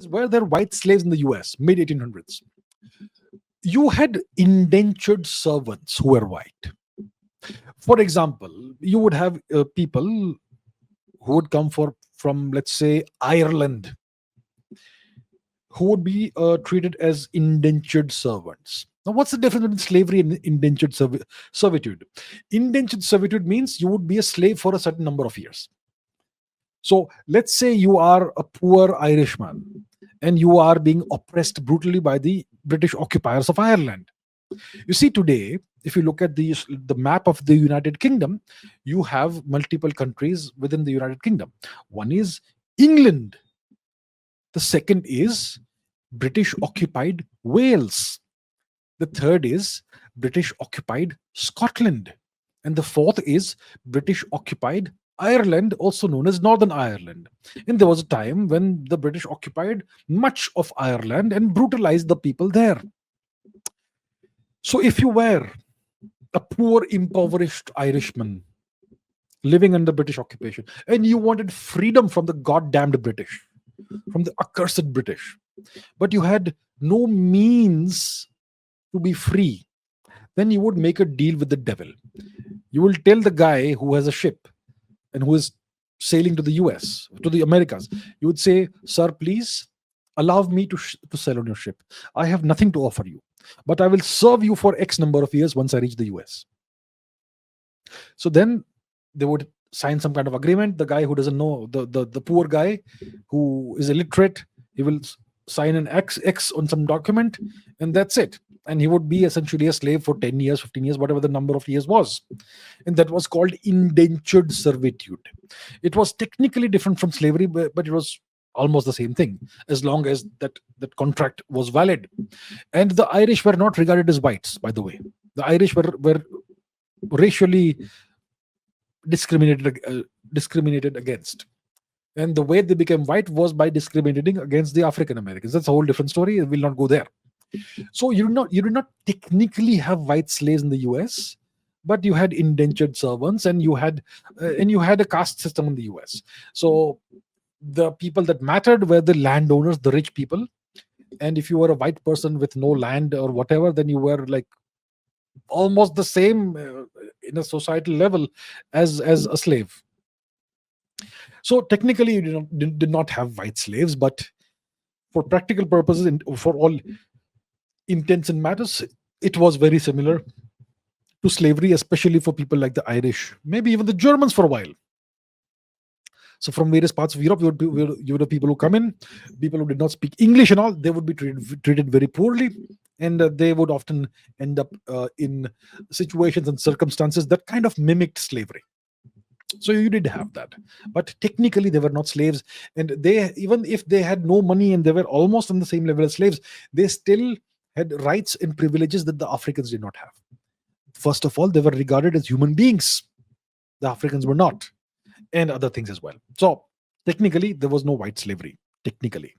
Were there white slaves in the US, mid 1800s? You had indentured servants who were white. For example, you would have people who would come from, let's say, Ireland, who would be treated as indentured servants. Now, what's the difference between slavery and indentured servitude? Indentured servitude means you would be a slave for a certain number of years. So, let's say you are a poor Irishman and you are being oppressed brutally by the British occupiers of Ireland. You see, today, if you look at the map of the United Kingdom, you have multiple countries within the United Kingdom. One is England. The second is British occupied Wales. The third is British occupied Scotland. And the fourth is British occupied Ireland, also known as Northern Ireland. And there was a time when the British occupied much of Ireland and brutalized the people there. So if you were a poor, impoverished Irishman living under British occupation and you wanted freedom from the goddamned British, from the accursed British, but you had no means to be free, then you would make a deal with the devil. You will tell the guy who has a ship and who is sailing to the US, to the Americas, you would say, "Sir, please allow me to sail on your ship. I have nothing to offer you, but I will serve you for X number of years once I reach the US." So then they would sign some kind of agreement. The guy who doesn't know, the poor guy who is illiterate, he will sign an X on some document, and that's it. And he would be essentially a slave for 10 years, 15 years, whatever the number of years was. And that was called indentured servitude. It was technically different from slavery, but it was almost the same thing, as long as that contract was valid. And the Irish were not regarded as whites, by the way. The Irish were racially discriminated against. And the way they became white was by discriminating against the African Americans. That's a whole different story. We'll not go there. So you did not technically have white slaves in the US, but you had indentured servants, and you had a caste system in the US. So the people that mattered were the landowners, the rich people. And if you were a white person with no land or whatever, then you were like almost the same in a societal level as a slave. So technically, you did not have white slaves, but for practical purposes and for all intents and matters, it was very similar to slavery, especially for people like the Irish, maybe even the Germans for a while. So from various parts of Europe, you would have people who come in, people who did not speak English and all, they would be treated very poorly, and they would often end up in situations and circumstances that kind of mimicked slavery. So you did have that, but technically they were not slaves, and they, even if they had no money and they were almost on the same level as slaves, they still had rights and privileges that the Africans did not have. First of all, they were regarded as human beings. The Africans were not, and other things as well. So technically, there was no white slavery. Technically.